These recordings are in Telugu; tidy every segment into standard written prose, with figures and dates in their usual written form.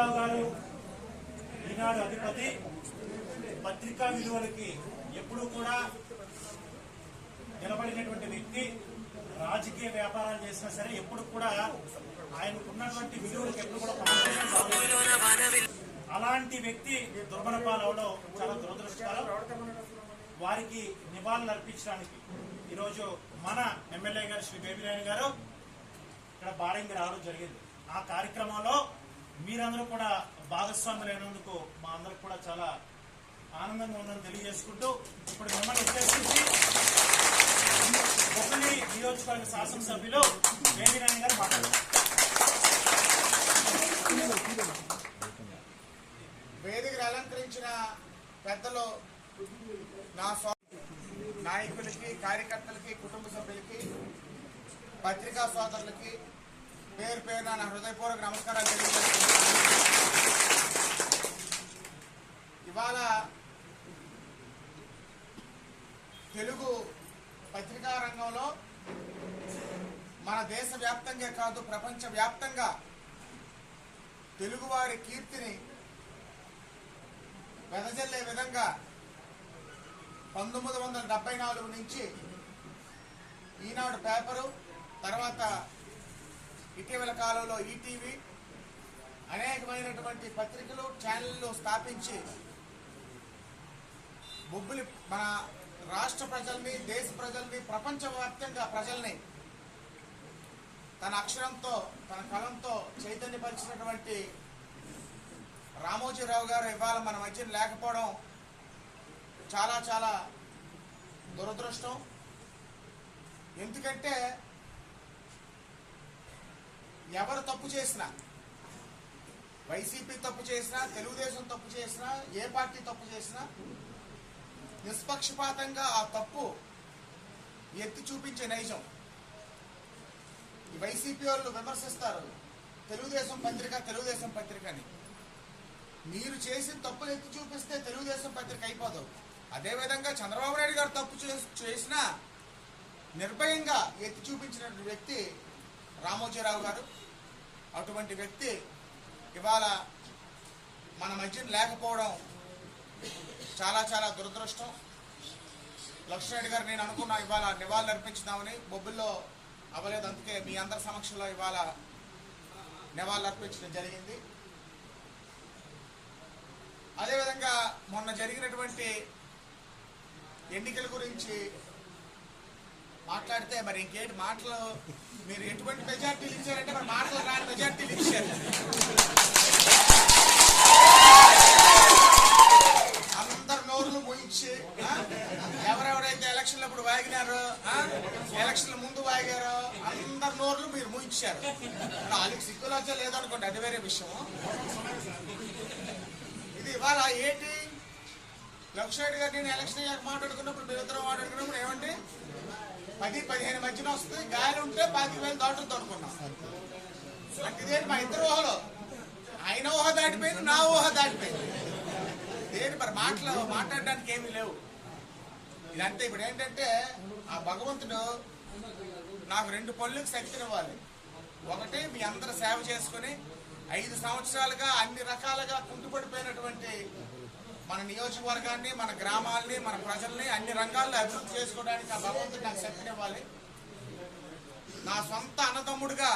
రామారావు గారు ఈనాడు అధిపతి పత్రికా విలువలకి ఎప్పుడూ కూడా నిలబడినటువంటి వ్యక్తి. రాజకీయ వ్యాపారాలు చేసినా సరే ఎప్పుడు కూడా ఆయనకున్నటువంటి విలువలకు ఎప్పుడు కూడా అలాంటి వ్యక్తి దుర్మన పాలవడం చాలా దురదృష్టకరం. వారికి నివాళులు అర్పించడానికి ఈరోజు మన ఎమ్మెల్యే గారు శ్రీ బేబిరాణి గారు ఇక్కడ బారింగ్ రావడం జరిగింది. ఆ కార్యక్రమంలో మీరందరూ కూడా భాగస్వాములైనందుకు మా అందరికి కూడా చాలా ఆనందంగా ఉందని తెలియజేసుకుంటూ ఇప్పుడు మిమ్మల్ని ఉద్దేశించి బొబ్బిలి నియోజకవర్గ శాసనసభ్యులు బేబిరాణి గారు మాట్లాడారు. వేదికను అలంకరించిన పెద్దలు, నా నాయకులకి, కార్యకర్తలకి, కుటుంబ సభ్యులకి, పత్రికా సోదరులకి పేరు పేరున నా హృదయపూర్వక నమస్కారాలు తెలియజేస్తున్నాను. ఇవాళ తెలుగు పత్రికా రంగంలో మన దేశ వ్యాప్తంగా కాదు, ప్రపంచ వ్యాప్తంగా తెలుగువారి కీర్తిని వెదజల్లే విధంగా 1974 నుంచి ఈనాడు పేపరు, తర్వాత ఇటీవల కాలంలో ఈటీవీ అనేకమైనటువంటి పత్రికలు, ఛానళ్లు స్థాపించి బొబ్బిలి మన రాష్ట్ర ప్రజల్ని, దేశ ప్రజల్ని, ప్రపంచవ్యాప్తంగా ప్రజల్ని తన అక్షరంతో, తన కలంతో చైతన్యపరిచినటువంటి రామోజీరావు గారు ఇవాళ మన మధ్య లేకపోవడం చాలా చాలా దురదృష్టం. ఎందుకంటే ఎవరు తప్పు చేసినా, వైసీపీ తప్పు చేసినా, తెలుగుదేశం తప్పు చేసినా, ఏ పార్టీ తప్పు చేసినా నిష్పక్షపాతంగా ఆ తప్పు ఎత్తి చూపించే నైజం. ఈ వైసీపీ వాళ్ళు విమర్శిస్తారు తెలుగుదేశం పత్రికని. మీరు చేసిన తప్పులు ఎత్తి చూపిస్తే తెలుగుదేశం పత్రిక అయిపోదు. అదేవిధంగా చంద్రబాబు నాయుడు గారు తప్పు చేసినా నిర్భయంగా ఎత్తి చూపించిన వ్యక్తి రామోజీరావు గారు. అటువంటి వ్యక్తి ఇవాళ మన మధ్య లేకపోవడం చాలా చాలా దురదృష్టం. లక్ష్మణరెడ్డి గారు నేను అనుకున్నా ఇవాళ నివాళులు అర్పించుదామని, బొబ్బిల్లో అవ్వలేదు. అందుకే మీ అందరి సమక్షంలో ఇవాళ నివాళులు అర్పించడం జరిగింది. అదేవిధంగా మొన్న జరిగినటువంటి ఎన్నికల గురించి మాట్లాడితే మరి ఇంకేంటి మాటలు, మీరు ఎటువంటి మెజార్టీలు ఇచ్చారంటే మరి మాటలు రాని మెజార్టీలు ఇచ్చారు. అందరు నోరులు మూయించి ఎవరెవరైతే ఎలక్షన్లప్పుడు వాగినారో, ఎలక్షన్ల ముందు వాగారో అందరు నోర్లు మీరు మూయించారు. వాళ్ళకి సిగ్గులజ్జ లేదనుకోండి, అది వేరే విషయం. ఇది ఇవాళ ఏంటి, లక్ష్మణరెడ్డి గారు నేను ఎలక్షన్ అయ్యాక మాట్లాడుకున్నప్పుడు, మీరిద్దరం మాట్లాడుకున్నప్పుడు ఏమంటే 10-15 మధ్యన వస్తుంది, గాలి ఉంటే 25,000 దాటుతుంది అనుకున్నాం. అంటే ఇదేంటి మా ఇద్దరు ఊహలో, ఆయన ఊహ దాటిపోయింది, నా ఊహ దాటిపోయింది. దేని మరి మాట్లాడడానికి ఏమీ లేవు. ఇదంటే ఇప్పుడు ఏంటంటే ఆ భగవంతుడు నాకు 2 పనులకు శక్తినివ్వాలి. ఒకటి మీ అందరు సేవ చేసుకుని 5 సంవత్సరాలుగా అన్ని రకాలుగా కుంటుపడిపోయినటువంటి మన నియోజకవర్గాన్ని, మన గ్రామాలని, మన ప్రజల్ని అన్ని రంగాల్లో అభివృద్ధి చేసుకోవడానికి ఆ భగవంతుడు నాకు శక్తినివ్వాలి. నా సొంత అన్నదమ్ముడుగా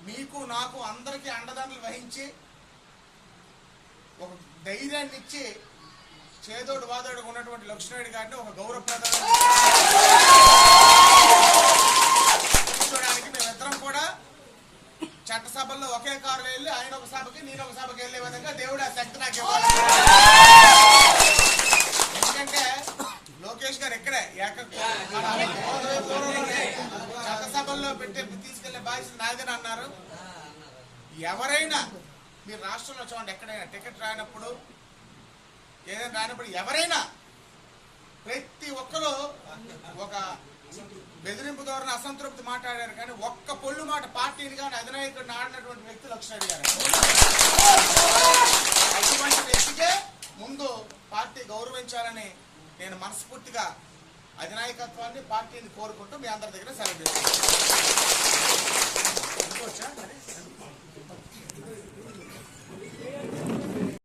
మీకు, నాకు, అందరికీ అండదండలు వహించి ఒక ధైర్యాన్ని ఇచ్చి చేదోడు వాదోడు ఉన్నటువంటి లక్ష్మణరెడ్డి గారిని ఒక గౌరవప్రదమైన కూర్చోడానికి మేమిద్దరం కూడా చట్టసభల్లో ఒకే కారులో వెళ్ళి ఆయన ఒక సభకి, నేను ఒక సభకి వెళ్లే విధంగా దేవుడు ఆ శక్తి నాకు ఇవ్వాలి. ఎందుకంటే లోకేష్ గారు ఇక్కడే చట్టసభల్లో తీసుకెళ్లే బాధ్యత నాదని అన్నారు. ఎవరైనా మీరు రాష్ట్రంలో చూడండి, ఎక్కడైనా టికెట్ రానప్పుడు, ఏదైనా రానప్పుడు ఎవరైనా ప్రతి ఒక్కరు ఒక బెదిరింపు ధోరణి, అసంతృప్తి మాట్లాడారు. కానీ ఒక్క పొల్లు మాట పార్టీని కానీ అధినాయకుడిని ఆడినటువంటి వ్యక్తి లక్ష్మణరెడ్డి గారు. అటువంటి వ్యక్తికే ముందు పార్టీ గౌరవించాలని నేను మనస్ఫూర్తిగా అధినాయకత్వాన్ని, పార్టీని కోరుకుంటూ మీ అందరి దగ్గర సెలవు చేస్తాను.